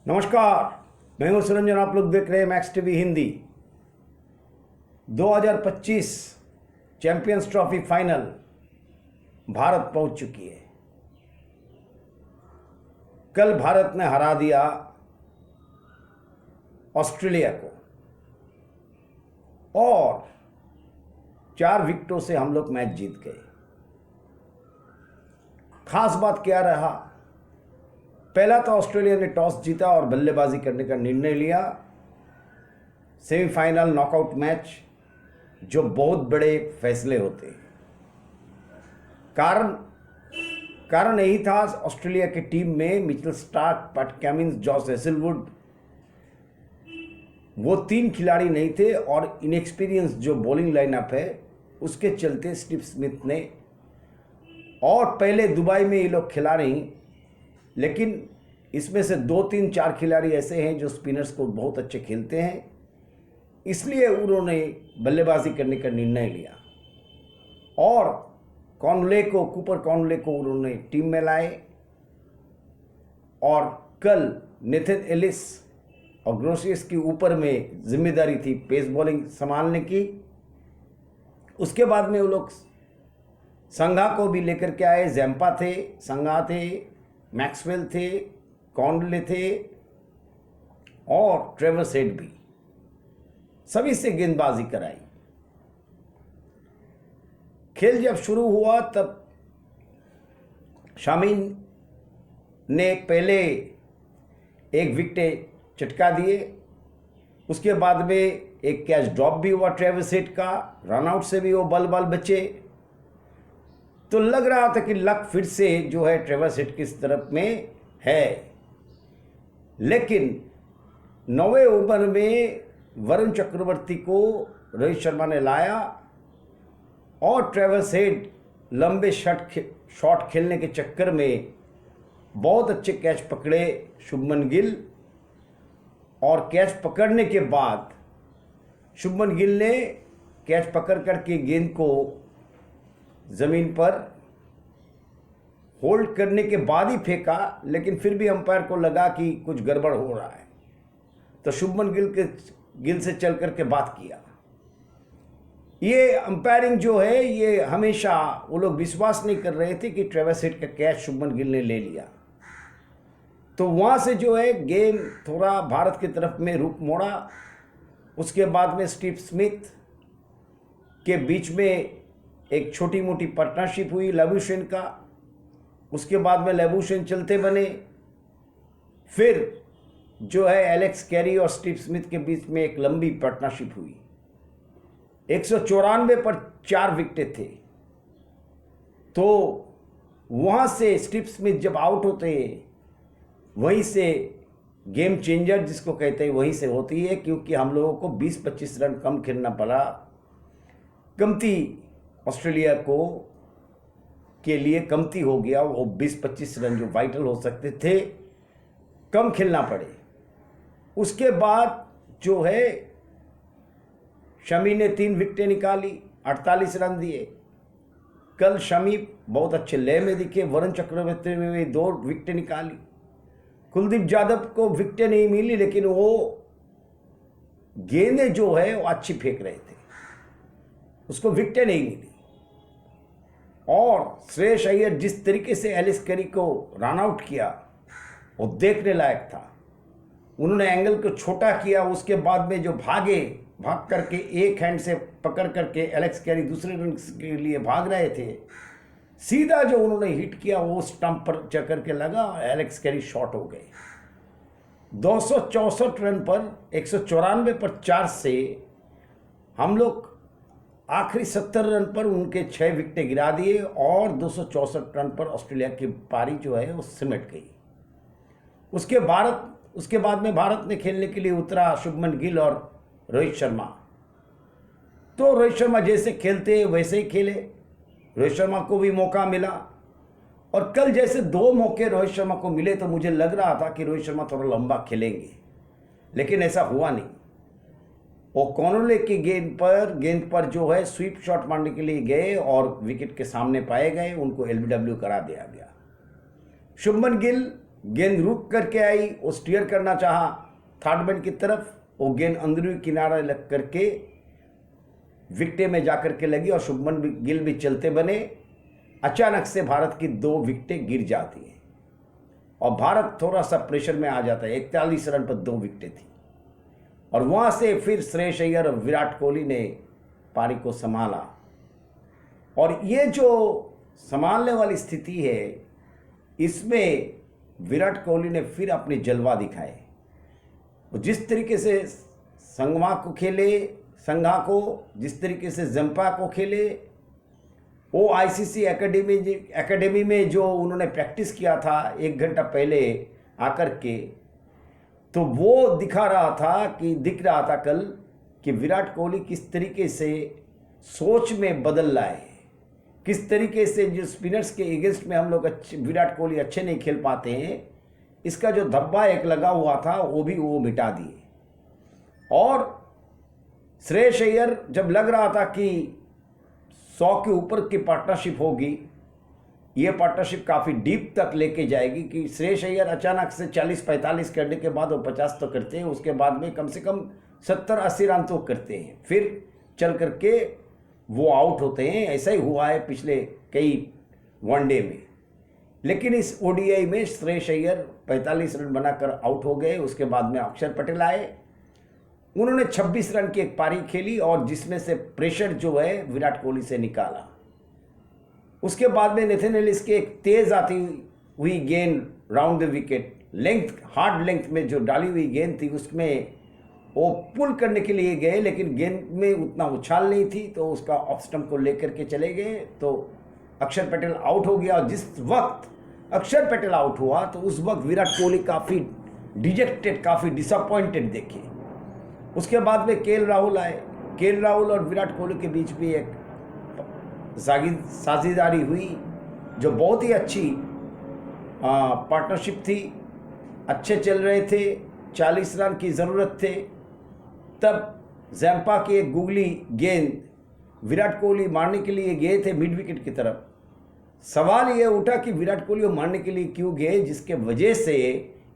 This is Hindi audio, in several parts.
नमस्कार, मैं हूं सुरंजन। आप लोग देख रहे हैं max TV Hindi. 2025 champions trophy final Bharat पहुंच चुकी है। कल भारत ने हरा दिया ऑस्ट्रेलिया को और 4 विकेटों से हम लोग मैच जीत गए। खास बात क्या रहा, पहला तो ऑस्ट्रेलिया ने टॉस जीता और बल्लेबाजी करने का निर्णय लिया। सेमीफाइनल नॉकआउट मैच जो बहुत बड़े फैसले होते हैं। कारण यही था, ऑस्ट्रेलिया की टीम में Mitchell Starc, PAT Cummins, Josh Hazlewood, वो 3 खिलाड़ी नहीं थे और इनएक्सपीरियंस जो बॉलिंग लाइनअप है उसके चलते स्टीव स्मिथ ने, और पहले दुबई में ये लोग खिला रही, लेकिन इसमें से 2, 3, 4 खिलाड़ी ऐसे हैं जो स्पिनर्स को बहुत अच्छे खेलते हैं, इसलिए उन्होंने बल्लेबाजी करने का निर्णय लिया और कूपर कॉनले को उन्होंने टीम में लाए। और कल नेथन एलिस और ग्रोसियस के ऊपर में जिम्मेदारी थी पेस बॉलिंग संभालने की। उसके बाद में वो लोग संघा को भी लेकर के आए। जैम्पा थे, संघा थे, मैक्सवेल थे, कॉनले थे और ट्रेवर्स हेड भी, सभी से गेंदबाजी कराई। खेल जब शुरू हुआ तब शामीन ने पहले 1 विकेट चटका दिए। उसके बाद में एक कैच ड्रॉप भी हुआ ट्रेवर्स हेड का, रनआउट से भी वो बल बचे। तो लग रहा था कि लक फिर से जो है ट्रेवर्स हेड की तरफ में है, लेकिन 9वें ओवर में वरुण चक्रवर्ती को रोहित शर्मा ने लाया और ट्रेवर्स हेड लंबे शॉट खेलने के चक्कर में बहुत अच्छे कैच पकड़े शुभमन गिल, और कैच पकड़ने के बाद शुभमन गिल ने कैच पकड़ करके गेंद को ज़मीन पर होल्ड करने के बाद ही फेंका, लेकिन फिर भी अंपायर को लगा कि कुछ गड़बड़ हो रहा है, तो शुभमन गिल से चल करके बात किया। ये अंपायरिंग जो है, ये हमेशा वो लोग विश्वास नहीं कर रहे थे कि ट्रेवर्स हेड का कैच शुभमन गिल ने ले लिया। तो वहाँ से जो है गेम थोड़ा भारत की तरफ में रुख मोड़ा। उसके बाद में स्टीव स्मिथ के बीच में एक छोटी मोटी पार्टनरशिप हुई लैबुशेन का। उसके बाद में लैबुशेन चलते बने। फिर जो है एलेक्स कैरी और स्टीव स्मिथ के बीच में एक लंबी पार्टनरशिप हुई। 194 पर 4 विकेट थे। तो वहाँ से स्टीव स्मिथ जब आउट होते हैं, वहीं से गेम चेंजर जिसको कहते हैं वहीं से होती है, क्योंकि हम लोगों को 20-25 रन कम खेलना पड़ा। कमती ऑस्ट्रेलिया को के लिए कमती हो गया, वो 20-25 रन जो वाइटल हो सकते थे कम खेलना पड़े। उसके बाद जो है शमी ने 3 विकेटें निकाली, 48 रन दिए। कल शमी बहुत अच्छे लय में दिखे। वरुण चक्रवर्ती ने भी 2 विकेटें निकाली। कुलदीप यादव को विकेटें नहीं मिली, लेकिन वो गेंदें जो है वो अच्छी फेंक रहे थे, उसको विकेटें नहीं मिली। और श्रेयस अय्यर जिस तरीके से एलिस कैरी को रन आउट किया वो देखने लायक था। उन्होंने एंगल को छोटा किया, उसके बाद में जो भाग करके एक हैंड से पकड़ करके एलेक्स कैरी दूसरे रन के लिए भाग रहे थे, सीधा जो उन्होंने हिट किया वो स्टंप पर चक्कर के लगा, एलेक्स कैरी शॉट हो गए। 264 रन पर 194 पर 4 से हम लोग आखिरी 70 रन पर उनके 6 विकेटें गिरा दिए और 264 रन पर ऑस्ट्रेलिया की पारी जो है वो सिमट गई। उसके बाद में भारत ने खेलने के लिए उतरा शुभमन गिल और रोहित शर्मा। तो रोहित शर्मा जैसे खेलते वैसे ही खेले, रोहित शर्मा को भी मौका मिला। और कल जैसे 2 मौके रोहित शर्मा को मिले तो मुझे लग रहा था कि रोहित शर्मा थोड़ा लंबा खेलेंगे, लेकिन ऐसा हुआ नहीं। वो कॉनले की गेंद पर जो है स्वीप शॉट मारने के लिए गए और विकेट के सामने पाए गए, उनको एलबीडब्ल्यू करा दिया गया। शुभमन गिल गेंद रुक करके आई, वो स्टीयर करना चाहा थर्ड मैन की तरफ, वो गेंद अंदरूनी किनारा लग करके विकेट में जाकर के लगी और शुभमन गिल भी चलते बने। अचानक से भारत की 2 विकेटें गिर जाती हैं और भारत थोड़ा सा प्रेशर में आ जाता है। 41 रन पर 2 विकेटें थी और वहाँ से फिर श्रेयस अय्यर और विराट कोहली ने पारी को संभाला। और ये जो संभालने वाली स्थिति है, इसमें विराट कोहली ने फिर अपने जलवा दिखाए। जिस तरीके से संघा को जिस तरीके से जंपा को खेले, वो आईसीसी एकेडमी में जो उन्होंने प्रैक्टिस किया था 1 घंटा पहले आकर के, तो वो दिख रहा था कल कि विराट कोहली किस तरीके से सोच में बदल लाए, किस तरीके से जो स्पिनर्स के अगेंस्ट में हम लोग विराट कोहली अच्छे नहीं खेल पाते हैं, इसका जो धब्बा एक लगा हुआ था वो मिटा दिए। और श्रेयस अय्यर जब लग रहा था कि 100 के ऊपर की पार्टनरशिप होगी, ये पार्टनरशिप काफ़ी डीप तक लेके जाएगी, कि श्रेयस अय्यर अचानक से 40-45 करने के बाद वो 50 तो करते हैं, उसके बाद में कम से कम 70-80 रन तो करते हैं, फिर चल करके वो आउट होते हैं। ऐसा ही हुआ है पिछले कई वनडे में। लेकिन इस ओडीआई में श्रेयस अय्यर 45 रन बनाकर आउट हो गए। उसके बाद में अक्षर पटेल आए, उन्होंने 26 रन की एक पारी खेली और जिसमें से प्रेशर जो है विराट कोहली से निकाला। उसके बाद में नेथन एलिस के एक तेज आती हुई गेंद round the wicket hard length में जो डाली हुई गेंद थी, उसमें वो पुल करने के लिए गए, लेकिन गेंद में उतना उछाल नहीं थी, तो उसका ऑफ स्टंप को लेकर के चले गए, तो अक्षर पटेल आउट हो गया। और जिस वक्त अक्षर पटेल आउट हुआ तो उस वक्त विराट कोहली काफ़ी डिजेक्टेड, काफ़ी डिसअपॉइंटेड देखे। उसके बाद में केएल राहुल आए। केएल राहुल और विराट कोहली के बीच भी एक साझेदारी हुई जो बहुत ही अच्छी पार्टनरशिप थी। अच्छे चल रहे थे, 40 रन की ज़रूरत थे, तब जैम्पा की एक गूगली गेंद विराट कोहली मारने के लिए गए थे मिड विकेट की तरफ। सवाल ये उठा कि विराट कोहली वो मारने के लिए क्यों गए, जिसके वजह से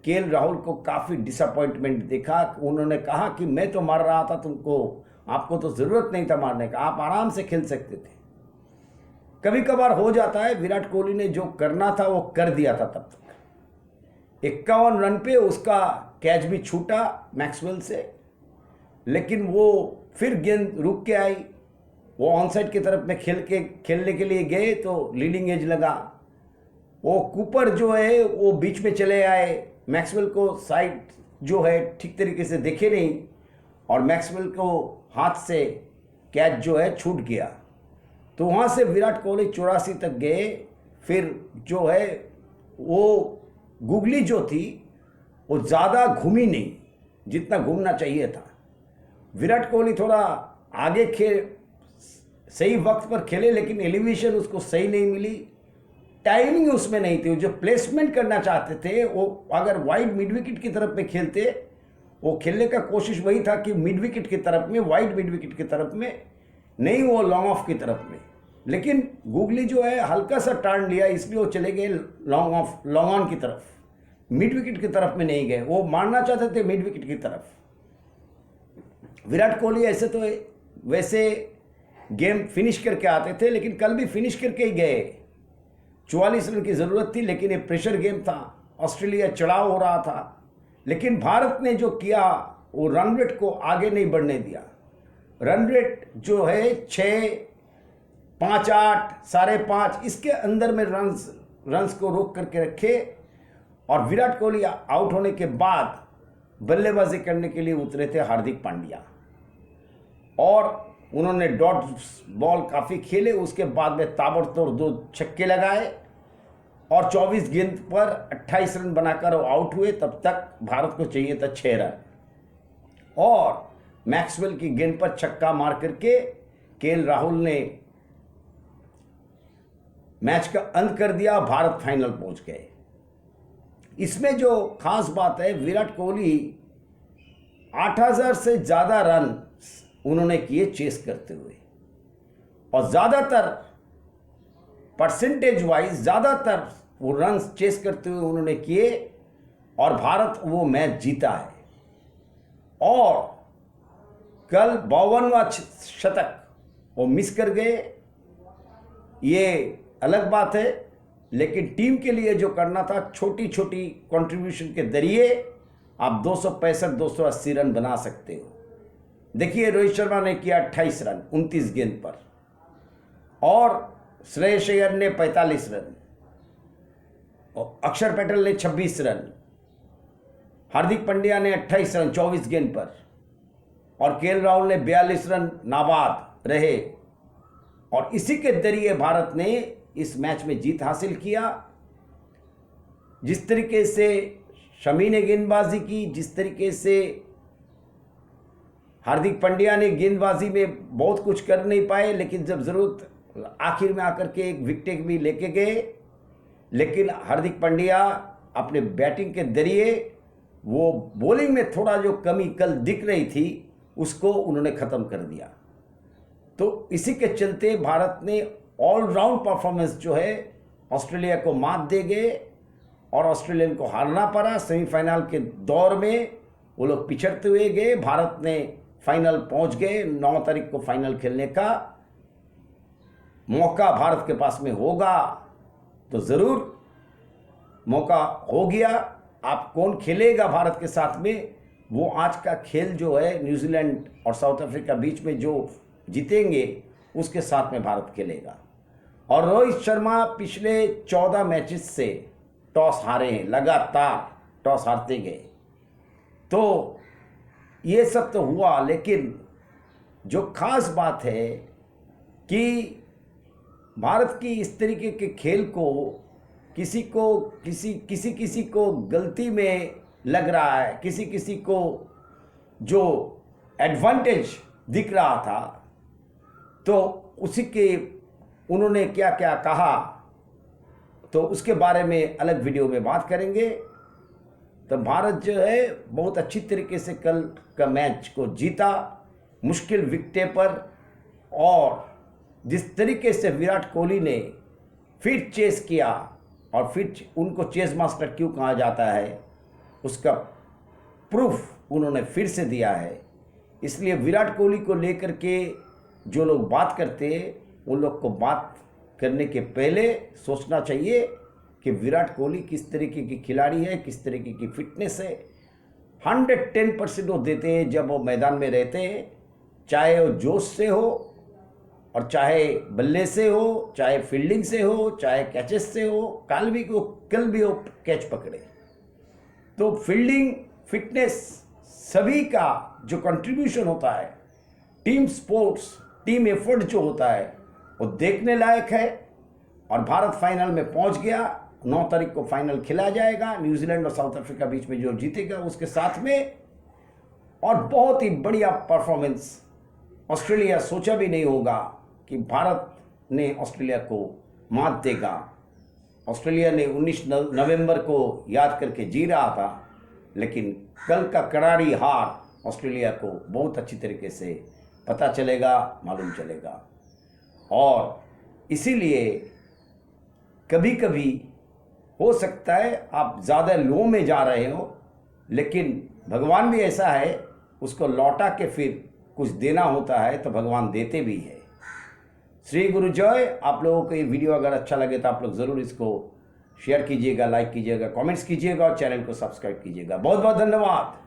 केएल राहुल को काफ़ी डिसअपॉइंटमेंट देखा। उन्होंने कहा कि मैं तो मार रहा था तुमको, आपको तो ज़रूरत नहीं था मारने का, आप आराम से खेल सकते थे। कभी कभार हो जाता है, विराट कोहली ने जो करना था वो कर दिया था। तब तक 51 रन पे उसका कैच भी छूटा मैक्सवेल से, लेकिन वो फिर गेंद रुक के आई, वो ऑनसाइड की तरफ में खेलने के लिए गए तो लीडिंग एज लगा। वो कूपर जो है वो बीच में चले आए, मैक्सवेल को साइड जो है ठीक तरीके से देखे नहीं और मैक्सवेल को हाथ से कैच जो है छूट गया। तो वहाँ से विराट कोहली 84 तक गए। फिर जो है वो गुगली जो थी वो ज़्यादा घूमी नहीं जितना घूमना चाहिए था। विराट कोहली थोड़ा आगे सही वक्त पर खेले, लेकिन एलिवेशन उसको सही नहीं मिली, टाइमिंग उसमें नहीं थी। जो प्लेसमेंट करना चाहते थे वो अगर वाइड मिड विकेट की तरफ में खेलते, वो खेलने का कोशिश वही था कि मिड विकेट की तरफ में, वाइड मिड विकेट की तरफ में नहीं, वो लॉन्ग ऑफ की तरफ में। लेकिन गुगली जो है हल्का सा टर्न लिया, इसलिए वो चले गए लॉन्ग ऑन की तरफ, मिड विकेट की तरफ में नहीं गए। वो मारना चाहते थे मिड विकेट की तरफ। विराट कोहली ऐसे तो वैसे गेम फिनिश करके आते थे, लेकिन कल भी फिनिश करके ही गए। 44 रन की ज़रूरत थी, लेकिन ये प्रेशर गेम था, ऑस्ट्रेलिया चढ़ाव हो रहा था। लेकिन भारत ने जो किया वो रन रेट को आगे नहीं बढ़ने दिया। रन रेट जो है 6, 5, 8, 5.5 इसके अंदर में रन्स को रोक करके रखे। और विराट कोहली आउट होने के बाद बल्लेबाजी करने के लिए उतरे थे हार्दिक पांड्या, और उन्होंने डॉट बॉल काफ़ी खेले। उसके बाद में ताबड़तोड़ 2 छक्के लगाए और 24 गेंद पर 28 रन बनाकर वो आउट हुए। तब तक भारत को चाहिए था 6 रन, और मैक्सवेल की गेंद पर छक्का मार करके केएल राहुल ने मैच का अंत कर दिया। भारत फाइनल पहुंच गए। इसमें जो खास बात है, विराट कोहली 8000 से ज़्यादा रन उन्होंने किए चेस करते हुए, और ज़्यादातर परसेंटेज वाइज ज़्यादातर वो रन चेस करते हुए उन्होंने किए और भारत वो मैच जीता है। और कल 52वां शतक वो मिस कर गए, ये अलग बात है, लेकिन टीम के लिए जो करना था, छोटी छोटी कंट्रीब्यूशन के जरिए आप 265-280 रन बना सकते हो। देखिए रोहित शर्मा ने किया 28 रन 29 गेंद पर, और श्रेयस अय्यर ने 45 रन, और अक्षर पटेल ने 26 रन, हार्दिक पांड्या ने 28 रन 24 गेंद पर, और केएल राहुल ने 42 रन नाबाद रहे। और इसी के जरिए भारत ने इस मैच में जीत हासिल किया। जिस तरीके से शमी ने गेंदबाजी की, जिस तरीके से हार्दिक पांड्या ने गेंदबाजी में बहुत कुछ कर नहीं पाए, लेकिन जब जरूरत आखिर में आकर के एक विकेट भी लेके गए, लेकिन हार्दिक पांड्या अपने बैटिंग के जरिए वो बॉलिंग में थोड़ा जो कमी कल दिख रही थी उसको उन्होंने ख़त्म कर दिया। तो इसी के चलते भारत ने ऑलराउंड परफॉर्मेंस जो है ऑस्ट्रेलिया को मात दे गए, और ऑस्ट्रेलियन को हारना पड़ा। सेमीफाइनल के दौर में वो लोग पिछड़ते हुए गए। भारत ने फाइनल पहुंच गए। 9 तारीख को फाइनल खेलने का मौका भारत के पास में होगा, तो ज़रूर मौका हो गया। आप कौन खेलेगा भारत के साथ में, वो आज का खेल जो है न्यूजीलैंड और साउथ अफ्रीका बीच में जो जीतेंगे उसके साथ में भारत खेलेगा। और रोहित शर्मा पिछले 14 मैचेस से टॉस हारे हैं, लगातार टॉस हारते गए। तो ये सब तो हुआ, लेकिन जो खास बात है कि भारत की इस तरीके के खेल को किसी को गलती में लग रहा है, किसी को जो एडवांटेज दिख रहा था, तो उसी के उन्होंने क्या क्या कहा, तो उसके बारे में अलग वीडियो में बात करेंगे। तो भारत जो है बहुत अच्छी तरीके से कल का मैच को जीता, मुश्किल विकेट पर। और जिस तरीके से विराट कोहली ने फिर चेस किया, और फिर उनको चेस मास्टर क्यों कहा जाता है उसका प्रूफ उन्होंने फिर से दिया है। इसलिए विराट कोहली को लेकर के जो लोग बात करते हैं, उन लोग को बात करने के पहले सोचना चाहिए कि विराट कोहली किस तरीके की खिलाड़ी है, किस तरीके की फिटनेस है। 110% वो देते हैं जब वो मैदान में रहते हैं, चाहे वो जोश से हो, और चाहे बल्ले से हो, चाहे फील्डिंग से हो, चाहे कैचेस से हो। कल भी वो कैच पकड़े। तो फील्डिंग, फिटनेस, सभी का जो कंट्रीब्यूशन होता है, टीम स्पोर्ट्स, टीम एफर्ट जो होता है, वो देखने लायक है। और भारत फाइनल में पहुंच गया। 9 तारीख को फाइनल खेला जाएगा न्यूजीलैंड और साउथ अफ्रीका बीच में, जो जीतेगा उसके साथ में। और बहुत ही बढ़िया परफॉर्मेंस। ऑस्ट्रेलिया सोचा भी नहीं होगा कि भारत ने ऑस्ट्रेलिया को मात देगा। ऑस्ट्रेलिया ने 19 नवंबर को याद करके जी रहा था, लेकिन कल का करारी हार ऑस्ट्रेलिया को बहुत अच्छी तरीके से पता चलेगा, मालूम चलेगा। और इसीलिए कभी कभी हो सकता है आप ज़्यादा लो में जा रहे हो, लेकिन भगवान भी ऐसा है, उसको लौटा के फिर कुछ देना होता है, तो भगवान देते भी है। श्री गुरु जय। आप लोगों को ये वीडियो अगर अच्छा लगे तो आप लोग ज़रूर इसको शेयर कीजिएगा, लाइक कीजिएगा, कमेंट्स कीजिएगा, और चैनल को सब्सक्राइब कीजिएगा। बहुत बहुत धन्यवाद।